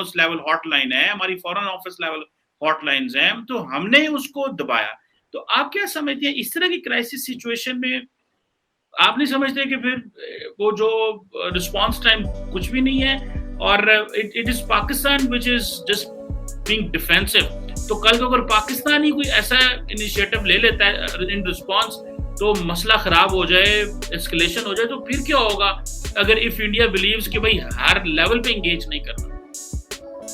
उस level hotline है, हमारी फॉरेन ऑफिस लेवल हॉटलाइंस हैं, तो हमने उसको दबाया। तो आप क्या समझते हैं इस तरह की क्राइसिस सिचुएशन में आप नहीं समझते कि फिर वो जो रिस्पॉन्स टाइम कुछ भी नहीं है और it is Pakistan which is just being defensive. तो कल को अगर पाकिस्तान ही कोई ऐसा इनिशिएटिव ले लेता है इन रिस्पॉन्स तो मसला खराब हो जाए, एस्केलेशन हो जाए, तो फिर क्या होगा अगर इफ इंडिया बिलीव्स कि भाई हर लेवल पे एंगेज नहीं करना।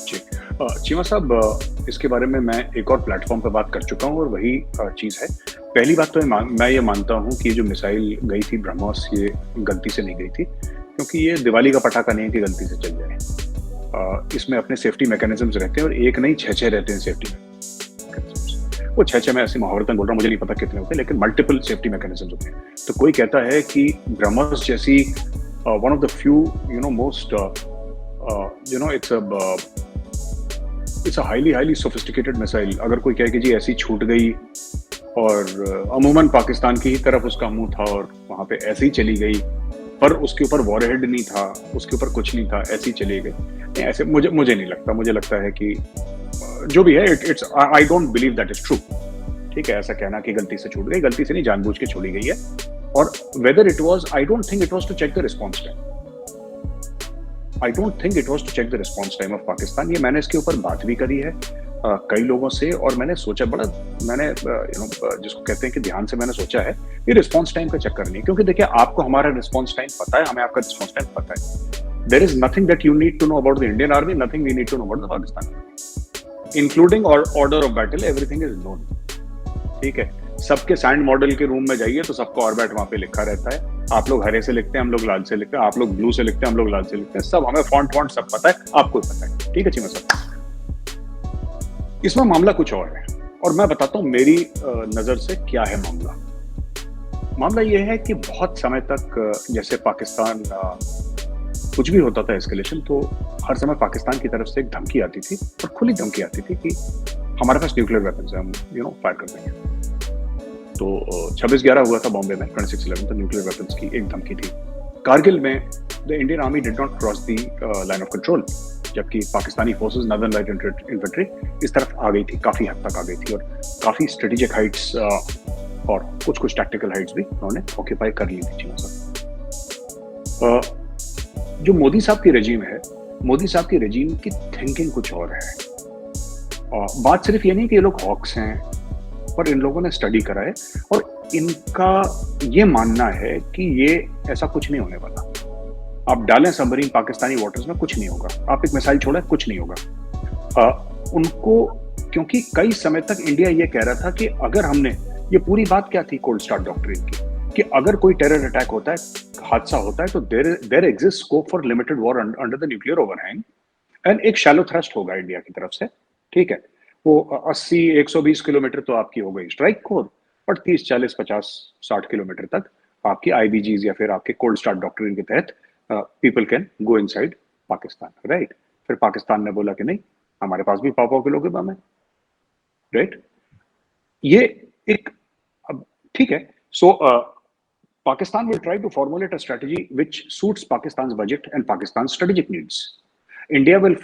जी चीमा साहब, इसके बारे में मैं एक और प्लेटफॉर्म पर बात कर चुका हूँ और वही चीज़ है। पहली बात तो मैं ये मानता हूँ कि जो मिसाइल गई थी ब्रह्मोस, ये गलती से नहीं गई थी, क्योंकि ये दिवाली का पटाखा नहीं है कि गलती से चल जाए। इसमें अपने सेफ्टी मैकेनिज्म्स रहते हैं और एक नहीं छः रहते हैं सेफ्टी मैकेनिज्म्स। वो छः मैं ऐसे मुहावरतन बोल रहा हूँ, मुझे नहीं पता कितने होते हैं, लेकिन मल्टीपल सेफ्टी मैकेनिज्म्स होते हैं। तो कोई कहता है कि ब्रह्मोस जैसी one of the few most it's a highly sophisticated missile, अगर कोई कहे कि जी ऐसी छूट गई और अमूमन पाकिस्तान की ही तरफ उसका मुंह था और वहां पे ऐसे ही चली गई, पर उसके ऊपर वॉरहेड नहीं था, उसके ऊपर कुछ नहीं था, ऐसी चली गई, ऐसे मुझे नहीं लगता। मुझे लगता है कि जो भी है it's I don't believe that is true. ठीक है, ऐसा कहना कि गलती से छूट गई, गलती से नहीं, जानबूझ के छोड़ी गई है। और whether it was, I don't think it was to check the response time. I don't think it was to check the response time of Pakistan. ये मैंने इसके ऊपर बात भी करी है कई लोगों से, और मैंने सोचा बड़ा, मैंने जिसको कहते हैं कि ध्यान से मैंने सोचा है, ये रिस्पॉन्स टाइम का चक्कर नहीं। क्योंकि देखिए, आपको हमारा रिस्पॉन्स टाइम पता है, हमें आपका रिस्पॉन्स टाइम पता है। There is nothing that you need to know about the Indian army, nothing we need to know about the Pakistan, including order of battle, everything is known. ठीक है, सबके सैंड मॉडल के रूम में जाइए तो सबका ऑर्बिट वहां पे लिखा रहता है। आप लोग हरे से लिखते हैं, हम लोग लाल से लिखते हैं, आप लोग ब्लू से लिखते हैं, हम लोग लाल से लिखते हैं, सब हमें फॉन्ट सब पता है, आपको पता है। ठीक है चीमा साहब, इसमें मामला कुछ और है, और मैं बताता हूं मेरी नजर से क्या है मामला। मामला यह है कि बहुत समय तक जैसे पाकिस्तान कुछ भी होता था एस्केलेशन, तो हर समय पाकिस्तान की तरफ से एक धमकी आती थी, और खुली धमकी आती थी कि हमारे पास न्यूक्लियर वेपन्स है, हम फायर कर देंगे। तो 26/11 हुआ था बॉम्बे में, 26/11, तो न्यूक्लियर वेपन्स की एक धमकी थी। कारगिल में the Indian Army did not cross the Line of Control, जबकि Pakistani forces Northern Light Infantry इस तरफ आ गई थी, काफ़ी हद तक आ गई थी, और काफ़ी स्ट्रेटेजिक हाइट्स और कुछ टैक्टिकल हाइट्स भी उन्होंने ऑक्यूपाई कर ली थी चीना साहब। जो मोदी साहब की रेजीम है, मोदी साहब की रेजीम की थिंकिंग कुछ और है। बात सिर्फ ये नहीं कि ये लोग हॉक्स हैं, पर इन लोगों ने स्टडी करा है, और इनका ये मानना है कि ये ऐसा कुछ नहीं होने वाला। आप डालें सबमरीन पाकिस्तानी वाटर्स में, कुछ नहीं होगा। आप एक मिसाइल छोड़ें, कुछ नहीं होगा। उनको, क्योंकि कई समय तक इंडिया ये कह रहा था कि अगर हमने, ये पूरी बात क्या थी कोल्ड स्टार्ट डॉक्ट्रिन की, कि अगर कोई टेरर अटैक होता है, हादसा होता है, तो there exist scope for limited war under the nuclear overhang, and एक शैलो थ्रस्ट होगा इंडिया की तरफ से। ठीक है, वो 80-120 किलोमीटर तो आपकी हो गई स्ट्राइक कोर, और 30, 40, 50, 60 किलोमीटर तक आपकी आईबीजीज या फिर आपके कोल्ड स्टार्ट डॉक्ट्रिन के तहत people can go inside Pakistan, right. फिर पाकिस्तान ने बोला कि नहीं, हमारे पास भी पाव किलो के बम है, राइट। ये एक, ठीक है, so Pakistan will try to formulate a strategy which suits Pakistan's budget and Pakistan's strategic needs. India will,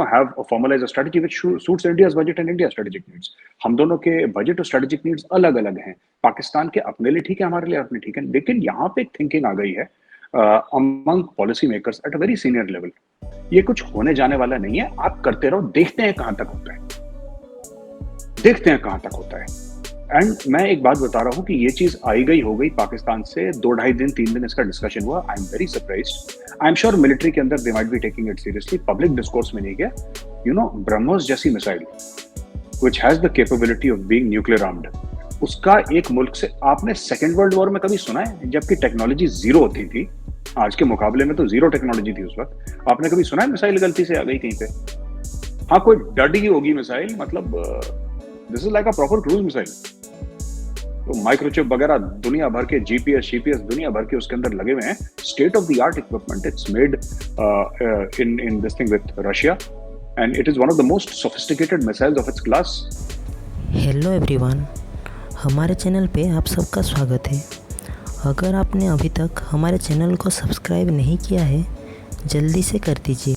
have formalize a strategy which suits India's budget and India's strategic needs. हम दोनों के बजट और स्ट्रेटेजिक नीड्स अलग अलग हैं। पाकिस्तान के अपने लिए ठीक है, हमारे लिए अपने ठीक है, लेकिन यहाँ पे एक थिंकिंग आ गई है among policy makers at a very senior level, ये कुछ होने जाने वाला नहीं है, आप करते रहो, देखते हैं कहां तक होता है, देखते हैं कहां तक होता है। एंड मैं एक बात बता रहा हूं कि ये चीज आई गई हो गई पाकिस्तान से 2-2.5 दिन 3 दिन इसका डिस्कशन हुआ। I am very surprised. I am sure military के अंदर they might be taking it seriously, public discourse में नहीं गया। ब्रह्मोस जैसी missile which has the capability of being nuclear armed, उसका एक मुल्क से, आपने सेकेंड वर्ल्ड वॉर में कभी सुना है, जबकि टेक्नोलॉजी जीरो होती थी, आज के मुकाबले में तो जीरो टेक्नोलॉजी थी उस वक्त, आपने कभी सुना है मिसाइल गलती से आ गई कहीं पे? हाँ, कोई डडी होगी मिसाइल, मतलब this is like a proper cruise missile. तो माइक्रोचिप वगैरह दुनिया भर के, जीपीएस दुनिया भर के उसके अंदर लगे हुए हैं, state of the art equipment. It's made in this thing with Russia, and it is one of the most sophisticated missiles of its class. Hello everyone, हमारे चैनल पे आप सबका स्वागत है। अगर आपने अभी तक हमारे चैनल को सब्सक्राइब नहीं किया है, जल्दी से कर दीजिए।